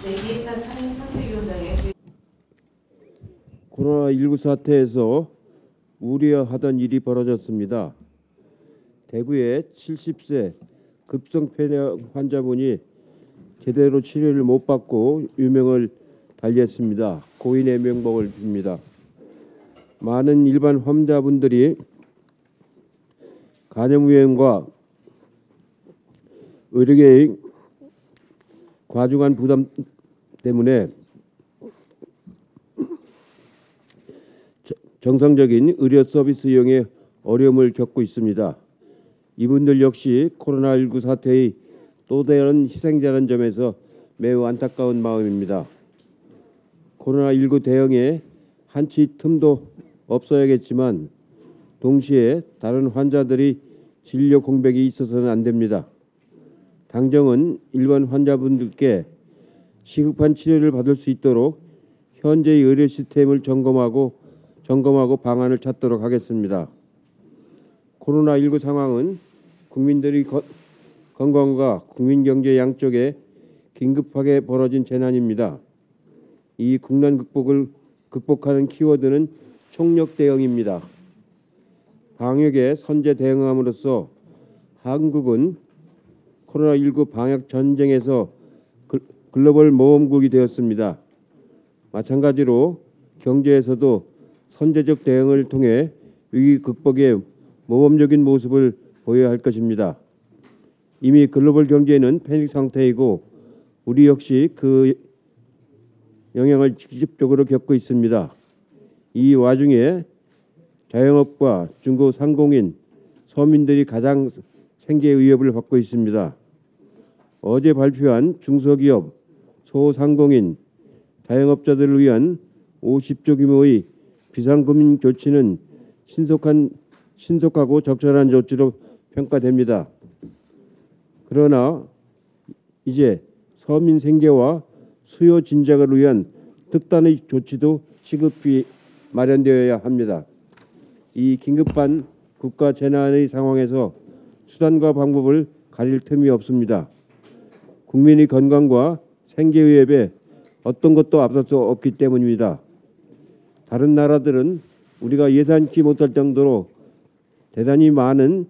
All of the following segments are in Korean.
이해찬 상임선대위원장의 코로나19 사태에서 우려하던 일이 벌어졌습니다. 대구의 70세 급성폐렴 환자분이 제대로 치료를 못 받고 유명을 달리했습니다. 고인의 명복을 빕니다. 많은 일반 환자분들이 간염 위험과 의료계의 과중한 부담 때문에 정상적인 의료 서비스 이용에 어려움을 겪고 있습니다. 이분들 역시 코로나19 사태의 또 다른 희생자라는 점에서 매우 안타까운 마음입니다. 코로나19 대응에 한치 틈도 없어야겠지만 동시에 다른 환자들이 진료 공백이 있어서는 안 됩니다. 당정은 일반 환자분들께 시급한 치료를 받을 수 있도록 현재의 의료 시스템을 점검하고 방안을 찾도록 하겠습니다. 코로나19 상황은 국민들의 건강과 국민경제 양쪽에 긴급하게 벌어진 재난입니다. 이 국난 극복하는 키워드는 총력 대응입니다. 방역에 선제 대응함으로써 한국은 코로나19 방역 전쟁에서 글로벌 모험국이 되었습니다. 마찬가지로 경제에서도 선제적 대응을 통해 위기 극복에 모범적인 모습을 보여야 할 것입니다. 이미 글로벌 경제는 패닉 상태이고 우리 역시 그 영향을 직접적으로 겪고 있습니다. 이 와중에 자영업과 중소상공인, 서민들이 가장 생계 위협을 받고 있습니다. 어제 발표한 중소기업, 소상공인, 자영업자들을 위한 50조 규모의 비상금융 조치는 신속하고 적절한 조치로 평가됩니다. 그러나 이제 서민 생계와 수요 진작을 위한 특단의 조치도 시급히 마련되어야 합니다. 이 긴급한 국가 재난의 상황에서 수단과 방법을 가릴 틈이 없습니다. 국민의 건강과 생계 위협에 어떤 것도 앞설 수 없기 때문입니다. 다른 나라들은 우리가 예상치 못할 정도로 대단히 많은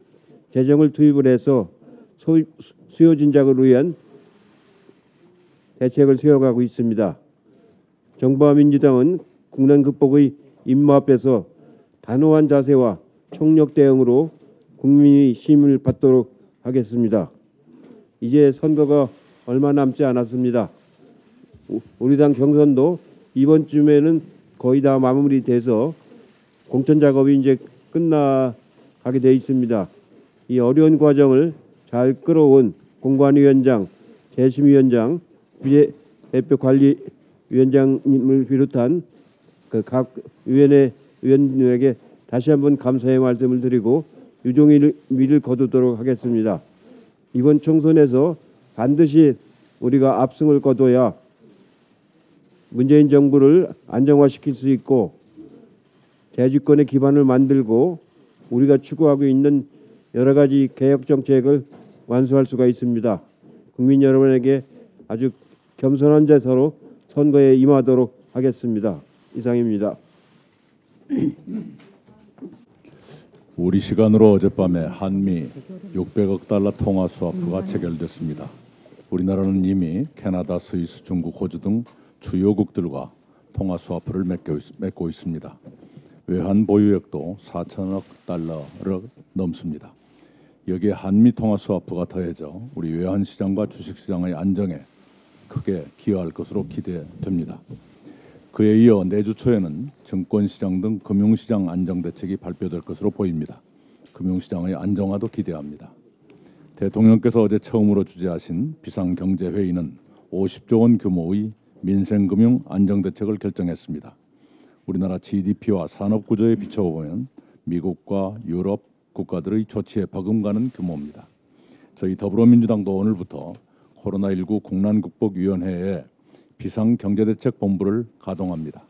재정을 투입을 해서 수요 진작을 위한 대책을 세워가고 있습니다. 정부와 민주당은 국난 극복의 임무 앞에서 단호한 자세와 총력 대응으로 국민의 힘을 받도록 하겠습니다. 이제 선거가 얼마 남지 않았습니다. 우리 당 경선도 이번 주면은 거의 다 마무리돼서 공천 작업이 이제 끝나가게 돼 있습니다. 이 어려운 과정을 잘 끌어온 공관위원장, 재심위원장, 비례대표 관리위원장님을 비롯한 각 위원회 위원님에게 다시 한번 감사의 말씀을 드리고 유종의 미를 거두도록 하겠습니다. 이번 총선에서 반드시 우리가 압승을 거둬야 문재인 정부를 안정화시킬 수 있고 대주권의 기반을 만들고 우리가 추구하고 있는 여러 가지 개혁 정책을 완수할 수가 있습니다. 국민 여러분에게 아주 겸손한 자세로 선거에 임하도록 하겠습니다. 이상입니다. 우리 시간으로 어젯밤에 한미 600억 달러 통화 스와프가 체결됐습니다. 우리나라는 이미 캐나다, 스위스, 중국, 호주 등 주요국들과 통화 스와프를 맺고 있습니다. 외환 보유액도 4천억 달러를 넘습니다. 여기에 한미 통화 스와프가 더해져 우리 외환 시장과 주식 시장의 안정에 크게 기여할 것으로 기대됩니다. 그에 이어 내주 초에는 증권시장 등 금융시장 안정대책이 발표될 것으로 보입니다. 금융시장의 안정화도 기대합니다. 대통령께서 어제 처음으로 주재하신 비상경제회의는 50조 원 규모의 민생금융 안정대책을 결정했습니다. 우리나라 GDP와 산업구조에 비춰보면 미국과 유럽 국가들의 조치에 버금가는 규모입니다. 저희 더불어민주당도 오늘부터 코로나19 국난극복위원회에 비상경제대책본부를 가동합니다.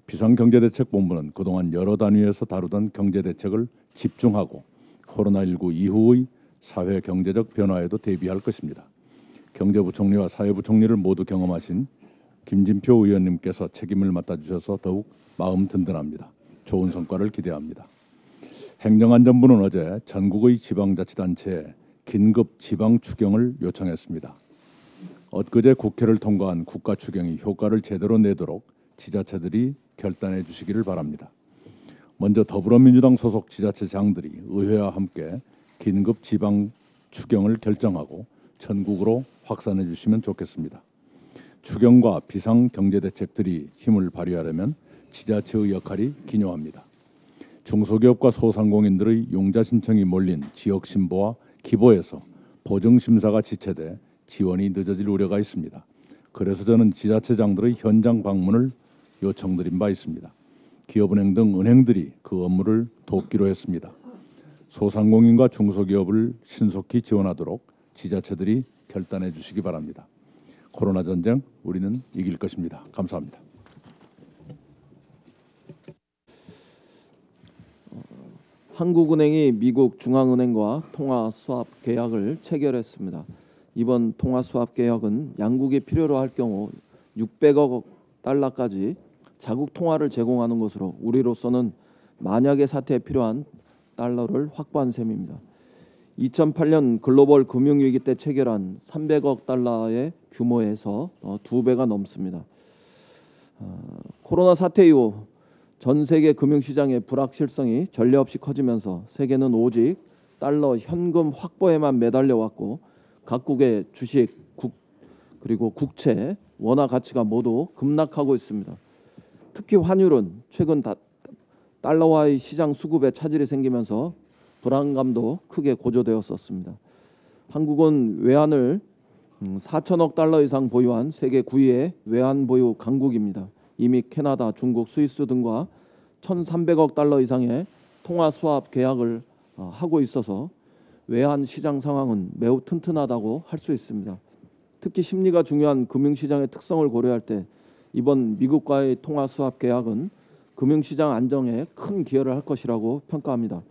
비상경제대책본부는 그동안 여러 단위에서 다루던 경제대책을 집중하고 코로나19 이후의 사회 경제적 변화에도 대비할 것입니다. 경제부총리와 사회부총리를 모두 경험하신 김진표 의원님께서 책임을 맡아주셔서 더욱 마음 든든합니다. 좋은 성과를 기대합니다. 행정안전부는 어제 전국의 지방자치단체에 긴급 지방 추경을 요청했습니다. 엊그제 국회를 통과한 국가 추경이 효과를 제대로 내도록 지자체들이 결단해 주시기를 바랍니다. 먼저 더불어민주당 소속 지자체장들이 의회와 함께 긴급 지방 추경을 결정하고 전국으로 확산해 주시면 좋겠습니다. 추경과 비상 경제 대책들이 힘을 발휘하려면 지자체의 역할이 기묘합니다. 중소기업과 소상공인들의 용자 신청이 몰린 지역 신보와 기보에서 보정 심사가 지체돼 지원이 늦어질 우려가 있습니다. 그래서 저는 지자체장들의 현장 방문을 요청드린 바 있습니다. 기업은행 등 은행들이 그 업무를 돕기로 했습니다. 소상공인과 중소기업을 신속히 지원하도록 지자체들이 결단해 주시기 바랍니다. 코로나 전쟁 우리는 이길 것입니다. 감사합니다. 한국은행이 미국 중앙은행과 통화 수합 계약을 체결했습니다. 이번 통화 수합 계약은 양국이 필요로 할 경우 600억 달러까지 자국 통화를 제공하는 것으로 우리로서는 만약의 사태에 필요한 달러를 확보한 셈입니다. 2008년 글로벌 금융위기 때 체결한 300억 달러의 규모에서 2배가 넘습니다. 코로나 사태 이후 전 세계 금융시장의 불확실성이 전례 없이 커지면서 세계는 오직 달러 현금 확보에만 매달려 왔고 각국의 주식, 그리고 국채, 원화 가치가 모두 급락하고 있습니다. 특히 환율은 최근 달러와의 시장 수급에 차질이 생기면서 불안감도 크게 고조되었었습니다. 한국은 외환을 4천억 달러 이상 보유한 세계 9위의 외환 보유 강국입니다. 이미 캐나다, 중국, 스위스 등과 1,300억 달러 이상의 통화 수합 계약을 하고 있어서 외환 시장 상황은 매우 튼튼하다고 할 수 있습니다. 특히 심리가 중요한 금융시장의 특성을 고려할 때 이번 미국과의 통화 수합 계약은 금융시장 안정에 큰 기여를 할 것이라고 평가합니다.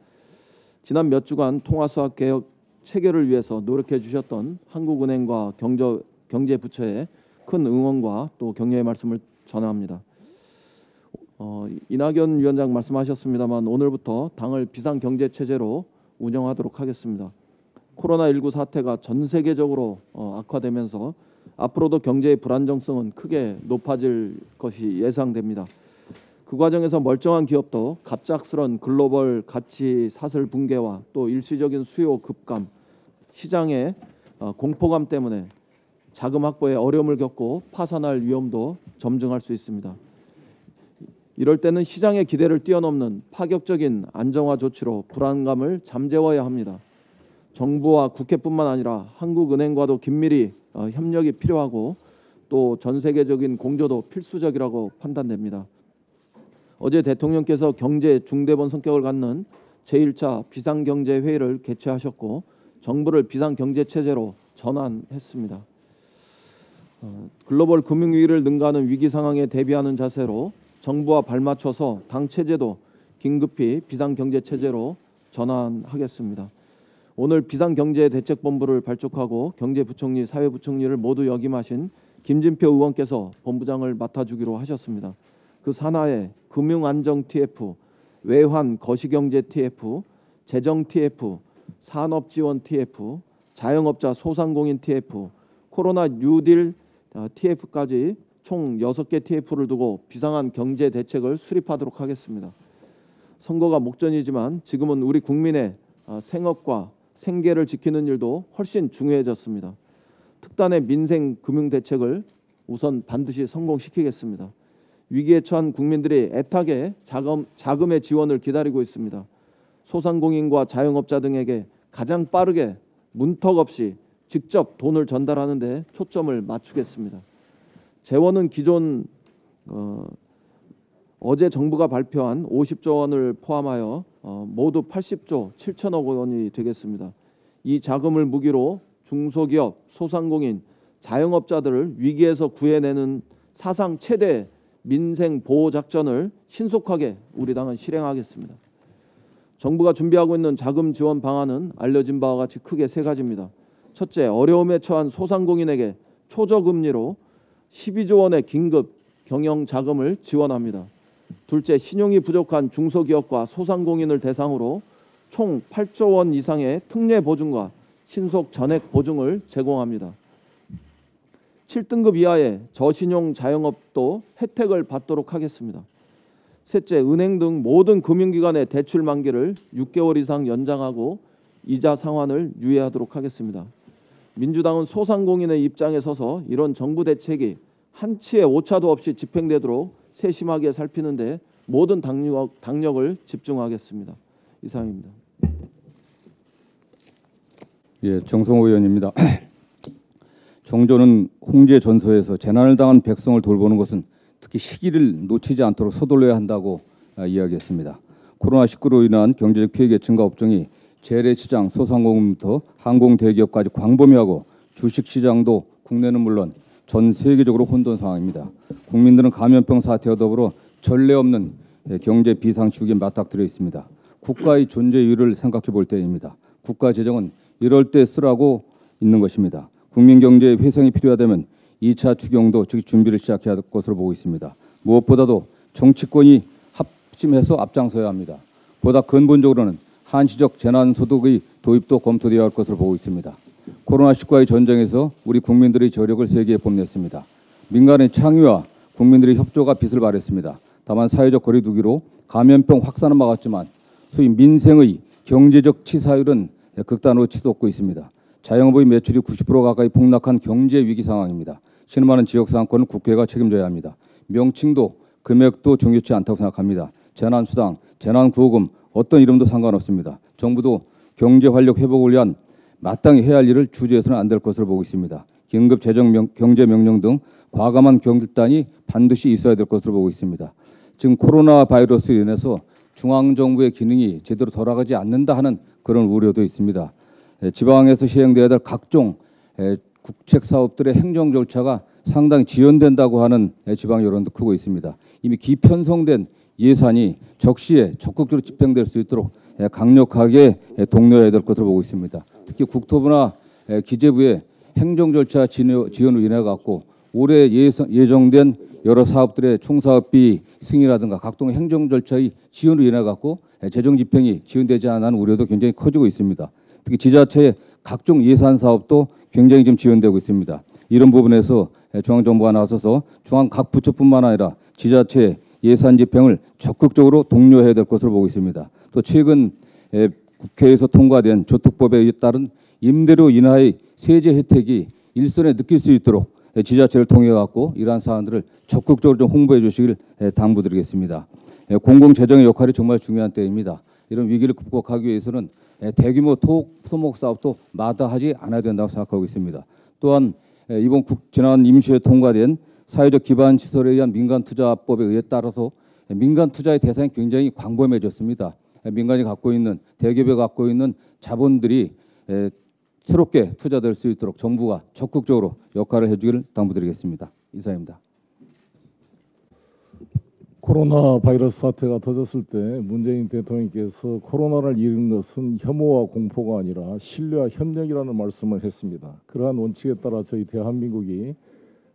지난 몇 주간 통화 수합 계약 체결을 위해서 노력해 주셨던 한국은행과 경제부처에 큰 응원과 또 격려의 말씀을 전합니다. 이낙연 위원장 말씀하셨습니다만 오늘부터 당을 비상경제체제로 운영하도록 하겠습니다. 코로나19 사태가 전 세계적으로 악화되면서 앞으로도 경제의 불안정성은 크게 높아질 것이 예상됩니다. 그 과정에서 멀쩡한 기업도 갑작스런 글로벌 가치 사슬 붕괴와 또 일시적인 수요 급감, 시장의 공포감 때문에 자금 확보에 어려움을 겪고 파산할 위험도 점증할 수 있습니다. 이럴 때는 시장의 기대를 뛰어넘는 파격적인 안정화 조치로 불안감을 잠재워야 합니다. 정부와 국회뿐만 아니라 한국은행과도 긴밀히 협력이 필요하고 또 전 세계적인 공조도 필수적이라고 판단됩니다. 어제 대통령께서 경제 중대본 성격을 갖는 제1차 비상경제회의를 개최하셨고 정부를 비상경제체제로 전환했습니다. 글로벌 금융위기를 능가하는 위기 상황에 대비하는 자세로 정부와 발맞춰서 당 체제도 긴급히 비상경제체제로 전환하겠습니다. 오늘 비상경제대책본부를 발족하고 경제부총리, 사회부총리를 모두 역임하신 김진표 의원께서 본부장을 맡아주기로 하셨습니다. 그 산하에 금융안정 TF, 외환 거시경제 TF, 재정 TF, 산업지원 TF, 자영업자 소상공인 TF, 코로나 뉴딜 TF까지 총 6개 TF를 두고 비상한 경제 대책을 수립하도록 하겠습니다. 선거가 목전이지만 지금은 우리 국민의 생업과 생계를 지키는 일도 훨씬 중요해졌습니다. 특단의 민생 금융 대책을 우선 반드시 성공시키겠습니다. 위기에 처한 국민들이 애타게 자금의 지원을 기다리고 있습니다. 소상공인과 자영업자 등에게 가장 빠르게 문턱 없이 직접 돈을 전달하는 데 초점을 맞추겠습니다. 재원은 기존 어제 정부가 발표한 50조 원을 포함하여 모두 80조 7천억 원이 되겠습니다. 이 자금을 무기로 중소기업, 소상공인, 자영업자들을 위기에서 구해내는 사상 최대 민생 보호 작전을 신속하게 우리 당은 실행하겠습니다. 정부가 준비하고 있는 자금 지원 방안은 알려진 바와 같이 크게 세 가지입니다. 첫째, 어려움에 처한 소상공인에게 초저금리로 12조 원의 긴급 경영 자금을 지원합니다. 둘째, 신용이 부족한 중소기업과 소상공인을 대상으로 총 8조 원 이상의 특례 보증과 신속 전액 보증을 제공합니다. 7등급 이하의 저신용 자영업도 혜택을 받도록 하겠습니다. 셋째, 은행 등 모든 금융기관의 대출 만기를 6개월 이상 연장하고 이자 상환을 유예하도록 하겠습니다. 민주당은 소상공인의 입장에 서서 이런 정부 대책이 한치의 오차도 없이 집행되도록 세심하게 살피는데 모든 당력을 집중하겠습니다. 이상입니다. 예, 정성호 의원입니다. 정조는 홍제 전서에서 재난을 당한 백성을 돌보는 것은 특히 시기를 놓치지 않도록 서둘러야 한다고 이야기했습니다. 코로나19로 인한 경제적 피해 계층과 업종이 재래시장, 소상공인부터 항공대기업까지 광범위하고 주식시장도 국내는 물론 전 세계적으로 혼돈 상황입니다. 국민들은 감염병 사태와 더불어 전례 없는 경제 비상시국에 맞닥뜨려 있습니다. 국가의 존재 이유를 생각해 볼 때입니다. 국가 재정은 이럴 때 쓰라고 있는 것입니다. 국민 경제의 회생이 필요하다면 2차 추경도 즉 준비를 시작해야 할 것으로 보고 있습니다. 무엇보다도 정치권이 합심해서 앞장서야 합니다. 보다 근본적으로는 한시적 재난소득의 도입도 검토되어야 할 것으로 보고 있습니다. 코로나19와의 전쟁에서 우리 국민들의 저력을 세계에 뽐냈습니다. 민간의 창의와 국민들의 협조가 빛을 발했습니다. 다만 사회적 거리 두기로 감염병 확산은 막았지만 소위 민생의 경제적 치사율은 극단으로 치솟고 있습니다. 자영업의 매출이 90% 가까이 폭락한 경제 위기 상황입니다. 신음하는 지역 상권은 국회가 책임져야 합니다. 명칭도 금액도 중요치 않다고 생각합니다. 재난수당, 재난구호금 어떤 이름도 상관없습니다. 정부도 경제 활력 회복을 위한 마땅히 해야 할 일을 주저해서는 안 될 것으로 보고 있습니다. 긴급 재정 경제 명령 등 과감한 결단이 반드시 있어야 될 것으로 보고 있습니다. 지금 코로나 바이러스로 인해서 중앙정부의 기능이 제대로 돌아가지 않는다 하는 그런 우려도 있습니다. 지방에서 시행돼야 될 각종 국책 사업들의 행정 절차가 상당히 지연된다고 하는 지방 여론도 크고 있습니다. 이미 기편성된 예산이 적시에 적극적으로 집행될 수 있도록 강력하게 독려해야 될 것으로 보고 있습니다. 특히 국토부나 기재부의 행정 절차 지연으로 인해 갖고 올해 예정된 여러 사업들의 총사업비 승인이라든가 각종 행정 절차의 지연으로 인해 갖고 재정 집행이 지연되지 않은 우려도 굉장히 커지고 있습니다. 특히 지자체의 각종 예산 사업도 굉장히 지금 지연되고 있습니다. 이런 부분에서 중앙정부가 나서서 중앙 각 부처뿐만 아니라 지자체 예산 집행을 적극적으로 독려해야 될 것으로 보고 있습니다. 또 최근 국회에서 통과된 조특법에 따른 임대료 인하의 세제 혜택이 일선에 느낄 수 있도록 지자체를 통해 갖고 이러한 사안들을 적극적으로 좀 홍보해 주시길 당부드리겠습니다. 공공재정의 역할이 정말 중요한 때입니다. 이런 위기를 극복하기 위해서는 대규모 토목 사업도 마다하지 않아야 된다고 생각하고 있습니다. 또한 이번 지난 임시회 통과된 사회적 기반 시설에 의한 민간투자법에 의해 따라서 민간 투자의 대상이 굉장히 광범해졌습니다. 민간이 갖고 있는 대기업이 갖고 있는 자본들이 새롭게 투자될 수 있도록 정부가 적극적으로 역할을 해주기를 당부드리겠습니다. 이상입니다. 코로나 바이러스 사태가 터졌을 때 문재인 대통령께서 코로나를 이긴 것은 혐오와 공포가 아니라 신뢰와 협력이라는 말씀을 했습니다. 그러한 원칙에 따라 저희 대한민국이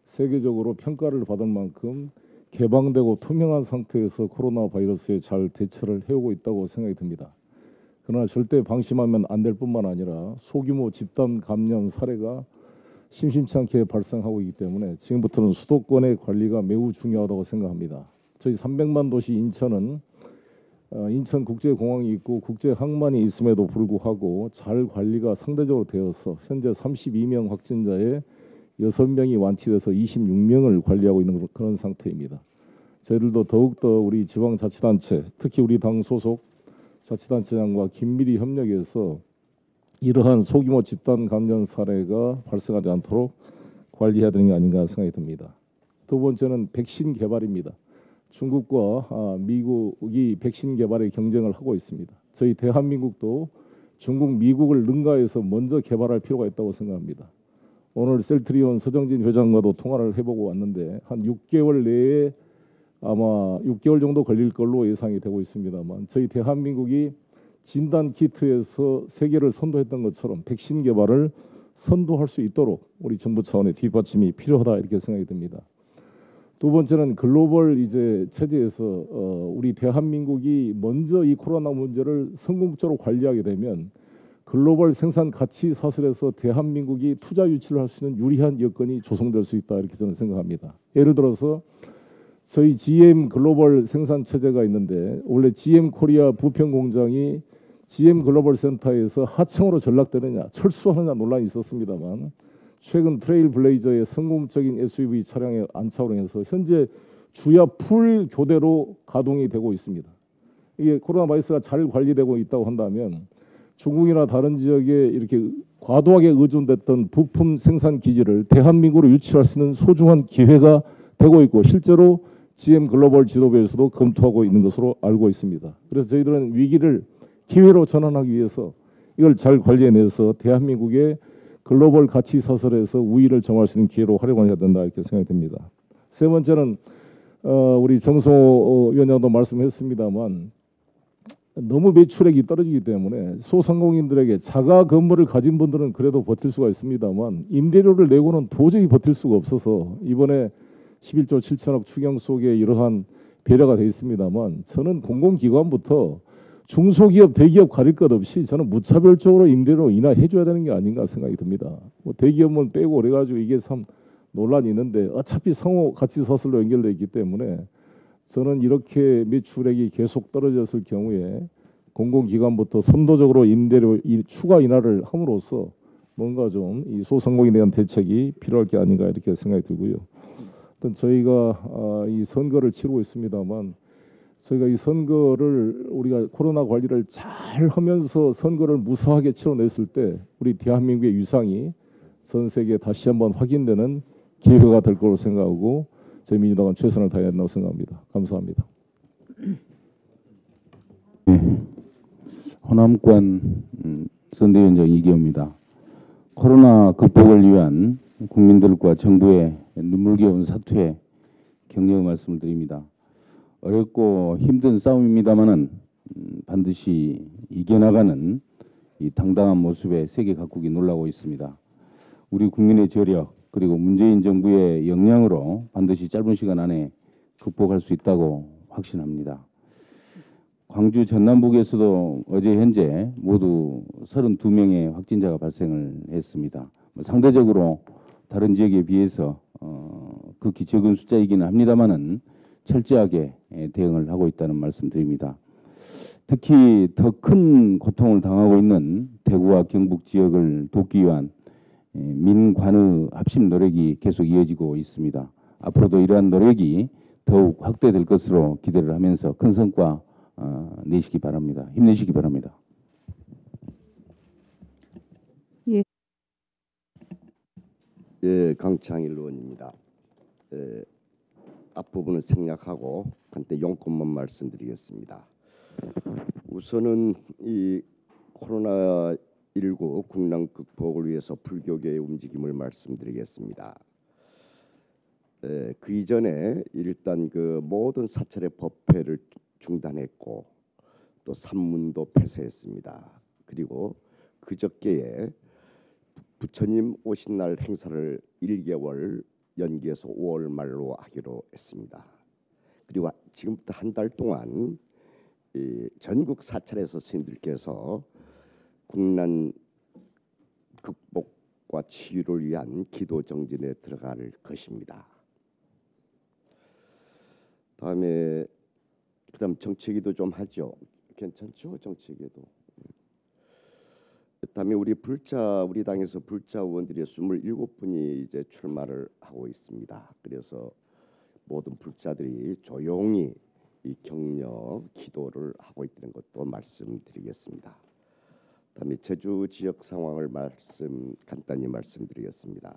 세계적으로 평가를 받을 만큼 개방되고 투명한 상태에서 코로나 바이러스에 잘 대처를 해오고 있다고 생각이 듭니다. 그러나 절대 방심하면 안 될 뿐만 아니라 소규모 집단 감염 사례가 심심치 않게 발생하고 있기 때문에 지금부터는 수도권의 관리가 매우 중요하다고 생각합니다. 저희 300만 도시 인천은 인천국제공항이 있고 국제항만이 있음에도 불구하고 잘 관리가 상대적으로 되어서 현재 32명 확진자에 6명이 완치돼서 26명을 관리하고 있는 그런 상태입니다. 저희들도 더욱더 우리 지방자치단체, 특히 우리 당 소속 자치단체장과 긴밀히 협력해서 이러한 소규모 집단 감염 사례가 발생하지 않도록 관리해야 되는 게 아닌가 생각이 듭니다. 두 번째는 백신 개발입니다. 중국과 미국이 백신 개발에 경쟁을 하고 있습니다. 저희 대한민국도 중국, 미국을 능가해서 먼저 개발할 필요가 있다고 생각합니다. 오늘 셀트리온 서정진 회장과도 통화를 해보고 왔는데 한 6개월 내에 아마 6개월 정도 걸릴 걸로 예상이 되고 있습니다만 저희 대한민국이 진단 키트에서 세계를 선도했던 것처럼 백신 개발을 선도할 수 있도록 우리 정부 차원의 뒷받침이 필요하다 이렇게 생각이 듭니다. 두 번째는 글로벌 이제 체제에서 우리 대한민국이 먼저 이 코로나 문제를 성공적으로 관리하게 되면 글로벌 생산 가치 사슬에서 대한민국이 투자 유치를 할 수 있는 유리한 여건이 조성될 수 있다 이렇게 저는 생각합니다. 예를 들어서 저희 GM 글로벌 생산 체제가 있는데 원래 GM 코리아 부평 공장이 GM 글로벌 센터에서 하청으로 전락되느냐 철수하느냐 논란이 있었습니다만 최근 트레일 블레이저의 성공적인 SUV 차량의 안착으로 해서 현재 주야 풀 교대로 가동이 되고 있습니다. 이게 코로나 바이러스가 잘 관리되고 있다고 한다면 중국이나 다른 지역에 이렇게 과도하게 의존됐던 부품 생산 기지를 대한민국으로 유치할 수 있는 소중한 기회가 되고 있고 실제로 GM 글로벌 지도부에서도 검토하고 있는 것으로 알고 있습니다. 그래서 저희들은 위기를 기회로 전환하기 위해서 이걸 잘 관리해내서 대한민국의 글로벌 가치 사슬에서 우위를 점할 수 있는 기회로 활용해야 된다 이렇게 생각이 듭니다. 세 번째는 우리 정성호 위원장도 말씀했습니다만 너무 매출액이 떨어지기 때문에 소상공인들에게 자가 건물을 가진 분들은 그래도 버틸 수가 있습니다만 임대료를 내고는 도저히 버틸 수가 없어서 이번에 11조 7천억 추경 속에 이러한 배려가 되어 있습니다만 저는 공공기관부터 중소기업, 대기업 가릴 것 없이 저는 무차별적으로 임대료 인하해 줘야 되는 게 아닌가 생각이 듭니다. 뭐 대기업은 빼고 그래가지고 이게 참 논란이 있는데 어차피 상호 가치 사슬로 연결되어 있기 때문에 저는 이렇게 매출액이 계속 떨어졌을 경우에 공공기관부터 선도적으로 임대료 추가 인하를 함으로써 뭔가 좀 이 소상공인에 대한 대책이 필요할 게 아닌가 이렇게 생각이 들고요. 어떤 저희가 이 선거를 치르고 있습니다만 저희가 이 선거를 우리가 코로나 관리를 잘 하면서 선거를 무사하게 치러냈을 때 우리 대한민국의 위상이 전 세계에 다시 한번 확인되는 기회가 될 거로 생각하고 저희 민주당은 최선을 다해야 한다고 생각합니다. 감사합니다. 네. 호남권 선대위원장 이기호입니다. 코로나 극복을 위한 국민들과 정부의 눈물겨운 사퇴 격려의 말씀을 드립니다. 어렵고 힘든 싸움입니다만은 반드시 이겨나가는 이 당당한 모습에 세계 각국이 놀라고 있습니다. 우리 국민의 저력 그리고 문재인 정부의 역량으로 반드시 짧은 시간 안에 극복할 수 있다고 확신합니다. 광주 전남북에서도 어제 현재 모두 32명의 확진자가 발생을 했습니다. 상대적으로 다른 지역에 비해서 극히 적은 숫자이기는 합니다만은 철저하게 대응을 하고 있다는 말씀드립니다. 특히 더 큰 고통을 당하고 있는 대구와 경북 지역을 돕기 위한 민관의 합심 노력이 계속 이어지고 있습니다. 앞으로도 이러한 노력이 더욱 확대될 것으로 기대를 하면서 큰 성과 내시기 바랍니다. 힘내시기 바랍니다. 예, 강창일 의원입니다. 앞부분을 생략하고 한때 용건만 말씀드리겠습니다. 우선은 이 코로나19 국난 극복을 위해서 불교계의 움직임을 말씀드리겠습니다. 그 이전에 일단 그 모든 사찰의 법회를 중단했고 또 산문도 폐쇄했습니다. 그리고 그저께에 부처님 오신 날 행사를 1개월 연기해서 5월 말로 하기로 했습니다. 그리고 지금부터 한 달 동안 이 전국 사찰에서 스님들께서 국난 극복과 치유를 위한 기도 정진에 들어갈 것입니다. 그다음 정치기도 좀 하죠. 괜찮죠? 정치기도. 그다음에 우리 당에서 불자 의원들이 27분이 이제 출마를 하고 있습니다. 그래서 모든 불자들이 조용히 이 격려 기도를 하고 있다는 것도 말씀드리겠습니다. 그다음에 제주 지역 상황을 간단히 말씀드리겠습니다.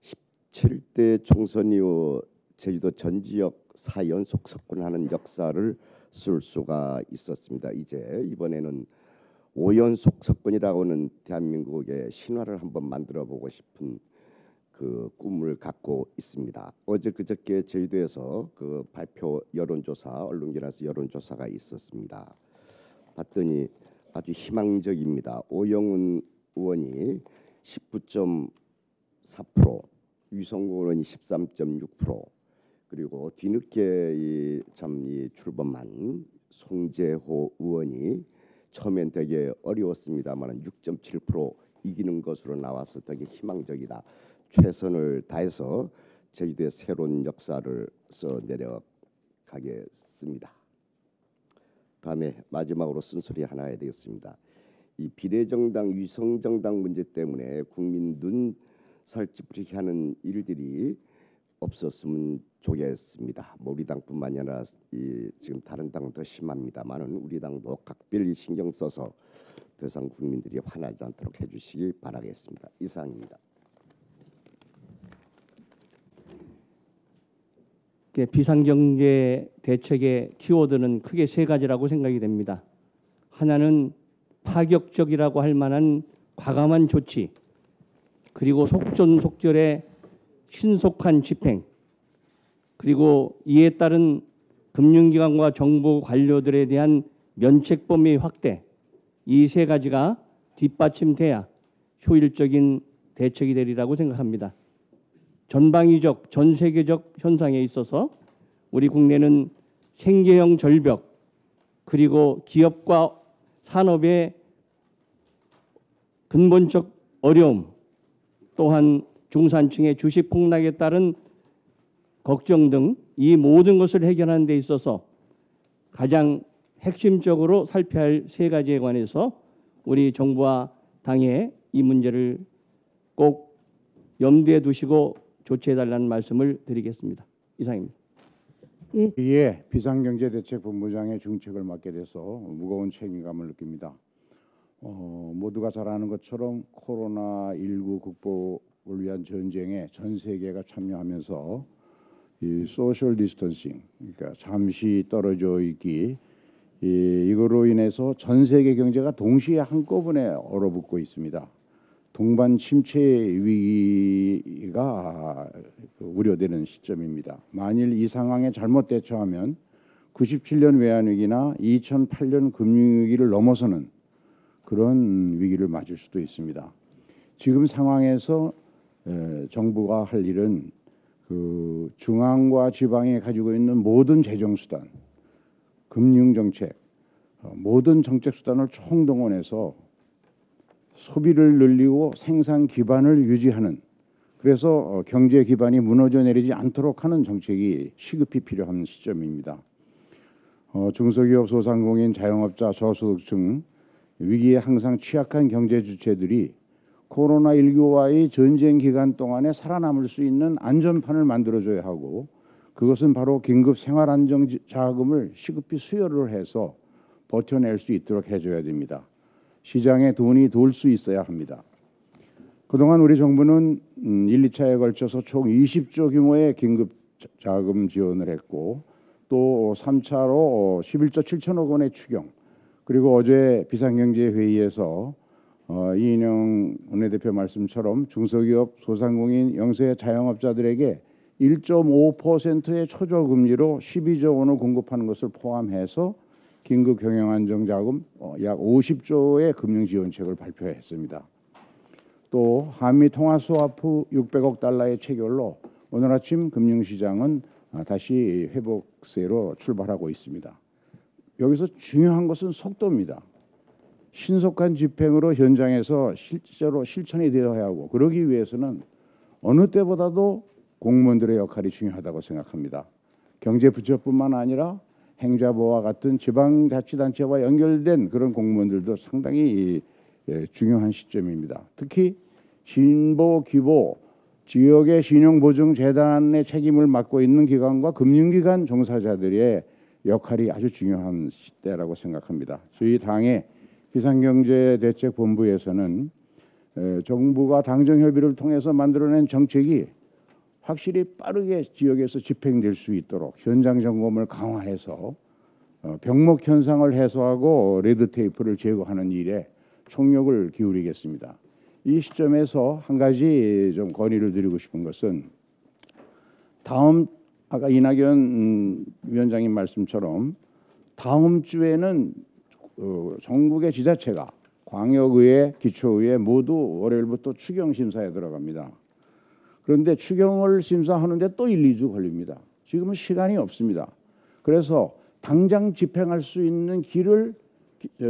17대 총선 이후 제주도 전 지역 4연속 석권하는 역사를 쓸 수가 있었습니다. 이번에는 5연속 석권이라고는 대한민국의 신화를 한번 만들어 보고 싶은 그 꿈을 갖고 있습니다. 어제 그저께 제주도에서 그 발표 여론조사 언론기관에서 여론조사가 있었습니다. 봤더니 아주 희망적입니다. 오영훈 의원이 19.4%, 유성구 의원이 13.6%, 그리고 뒤늦게 이 출범한 송재호 의원이 처음엔 되게 어려웠습니다만 6.7% 이기는 것으로 나와서 되게 희망적이다. 최선을 다해서 제주도의 새로운 역사를 써 내려가겠습니다. 다음에 마지막으로 쓴소리 하나 해야 되겠습니다. 이 비례정당, 위성정당 문제 때문에 국민 눈 살찌푸리게 하는 일들이 없었으면 좋겠습니다. 뭐 우리 당뿐만이 아니라 지금 다른 당은 더 심합니다만은 우리 당도 각별히 신경 써서 더 이상 국민들이 화나지 않도록 해주시기 바라겠습니다. 이상입니다. 비상경제 대책의 키워드는 크게 세 가지라고 생각이 됩니다. 하나는 파격적이라고 할 만한 과감한 조치, 그리고 속전속결의 신속한 집행, 그리고 이에 따른 금융기관과 정부 관료들에 대한 면책 범위 확대, 이 세 가지가 뒷받침돼야 효율적인 대책이 되리라고 생각합니다. 전방위적, 전 세계적 현상에 있어서 우리 국내는 생계형 절벽, 그리고 기업과 산업의 근본적 어려움, 또한 중산층의 주식 폭락에 따른 걱정 등 이 모든 것을 해결하는 데 있어서 가장 핵심적으로 살펴야 할 세 가지에 관해서 우리 정부와 당에 이 문제를 꼭 염두에 두시고 조치해달라는 말씀을 드리겠습니다. 이상입니다. 예, 비상경제대책본부장의 중책을 맡게 돼서 무거운 책임감을 느낍니다. 모두가 잘 아는 것처럼 코로나19 극복을 위한 전쟁에 전 세계가 참여하면서 이 소셜 디스턴싱, 그러니까 잠시 떨어져 있기, 이거로 인해서 전 세계 경제가 동시에 한꺼번에 얼어붙고 있습니다. 동반 침체 위기가 우려되는 시점입니다. 만일 이 상황에 잘못 대처하면 97년 외환위기나 2008년 금융위기를 넘어서는 그런 위기를 맞을 수도 있습니다. 지금 상황에서 정부가 할 일은 그 중앙과 지방이 가지고 있는 모든 재정수단, 금융정책, 모든 정책수단을 총동원해서 소비를 늘리고 생산 기반을 유지하는, 그래서 경제 기반이 무너져 내리지 않도록 하는 정책이 시급히 필요한 시점입니다. 중소기업, 소상공인, 자영업자, 저소득층, 위기에 항상 취약한 경제 주체들이 코로나19와의 전쟁 기간 동안에 살아남을 수 있는 안전판을 만들어줘야 하고, 그것은 바로 긴급 생활안정자금을 시급히 수여를 해서 버텨낼 수 있도록 해줘야 됩니다. 시장에 돈이 돌 수 있어야 합니다. 그동안 우리 정부는 1, 2차에 걸쳐서 총 20조 규모의 긴급 자금 지원을 했고, 또 3차로 11조 7천억 원의 추경, 그리고 어제 비상경제회의에서 이인영 원내대표 말씀처럼 중소기업, 소상공인, 영세 자영업자들에게 1.5%의 초저금리로 12조 원을 공급하는 것을 포함해서 긴급 경영안정자금 약 50조의 금융지원책을 발표했습니다. 또 한미 통화수합 후 600억 달러의 체결로 오늘 아침 금융시장은 다시 회복세로 출발하고 있습니다. 여기서 중요한 것은 속도입니다. 신속한 집행으로 현장에서 실제로 실천이 되어야 하고, 그러기 위해서는 어느 때보다도 공무원들의 역할이 중요하다고 생각합니다. 경제부처뿐만 아니라 행자부와 같은 지방자치단체와 연결된 그런 공무원들도 상당히 중요한 시점입니다. 특히 신보, 기보, 지역의 신용보증재단의 책임을 맡고 있는 기관과 금융기관 종사자들의 역할이 아주 중요한 시대라고 생각합니다. 저희 당의 비상경제대책본부에서는 정부가 당정협의를 통해서 만들어낸 정책이 확실히 빠르게 지역에서 집행될 수 있도록 현장 점검을 강화해서 병목 현상을 해소하고 레드테이프를 제거하는 일에 총력을 기울이겠습니다. 이 시점에서 한 가지 좀 건의를 드리고 싶은 것은, 다음 아까 이낙연 위원장님 말씀처럼 다음 주에는 전국의 지자체가 광역의회, 기초의회 모두 월요일부터 추경 심사에 들어갑니다. 그런데 추경을 심사하는데 또 1, 2주 걸립니다. 지금은 시간이 없습니다. 그래서 당장 집행할 수 있는 길을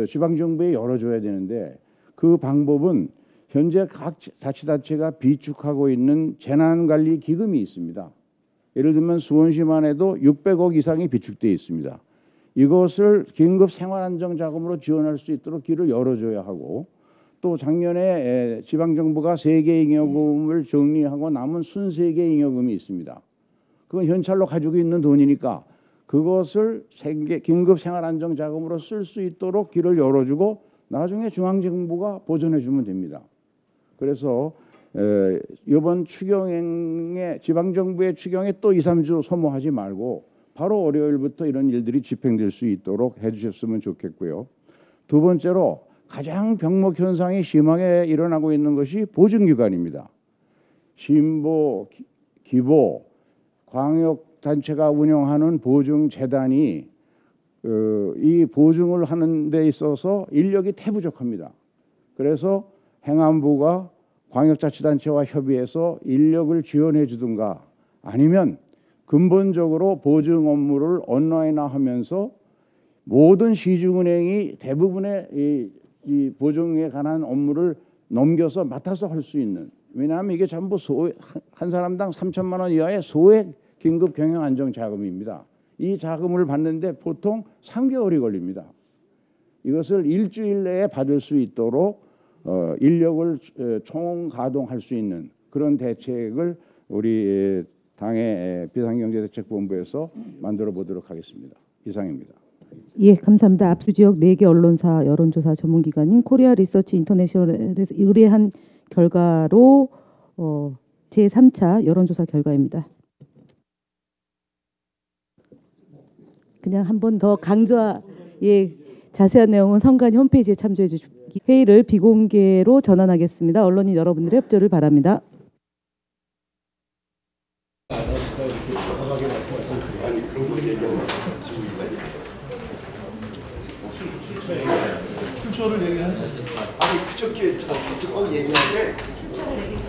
지방정부에 열어줘야 되는데 그 방법은 현재 각 자치단체가 비축하고 있는 재난관리 기금이 있습니다. 예를 들면 수원시만 해도 600억 이상이 비축되어 있습니다. 이것을 긴급 생활안정자금으로 지원할 수 있도록 길을 열어줘야 하고, 또 작년에 지방정부가 세계잉여금을 정리하고 남은 순세계잉여금이 있습니다. 그건 현찰로 가지고 있는 돈이니까 그것을 긴급 생활안정자금으로 쓸 수 있도록 길을 열어주고 나중에 중앙정부가 보전해 주면 됩니다. 그래서 이번 추경에 지방정부의 추경에 또 2, 3주 소모하지 말고 바로 월요일부터 이런 일들이 집행될 수 있도록 해주셨으면 좋겠고요. 두 번째로 가장 병목 현상이 심하게 일어나고 있는 것이 보증기관입니다. 신보, 기보, 광역단체가 운영하는 보증재단이 이 보증을 하는 데 있어서 인력이 태부족합니다. 그래서 행안부가 광역자치단체와 협의해서 인력을 지원해 주든가 아니면 근본적으로 보증 업무를 온라인화하면서 모든 시중은행이 대부분의 이 보증에 관한 업무를 넘겨서 맡아서 할 수 있는, 왜냐하면 이게 전부 한 사람당 3천만 원 이하의 소액 긴급 경영 안정 자금입니다. 이 자금을 받는데 보통 3개월이 걸립니다. 이것을 일주일 내에 받을 수 있도록 인력을 총가동할 수 있는 그런 대책을 우리 당의 비상경제대책본부에서 만들어 보도록 하겠습니다. 이상입니다. 예, 감사합니다. 압수 지역 4개 언론사 여론조사 전문기관인 코리아 리서치 인터내셔널에서 의뢰한 결과로 제3차 여론조사 결과입니다. 그냥 한 번 더 자세한 내용은 선관위 홈페이지에 참조해 주십시오. 회의를 비공개로 전환하겠습니다. 언론인 여러분들의 협조를 바랍니다. 출처를 얘기하는 아니 그저께 꼭 얘기하는데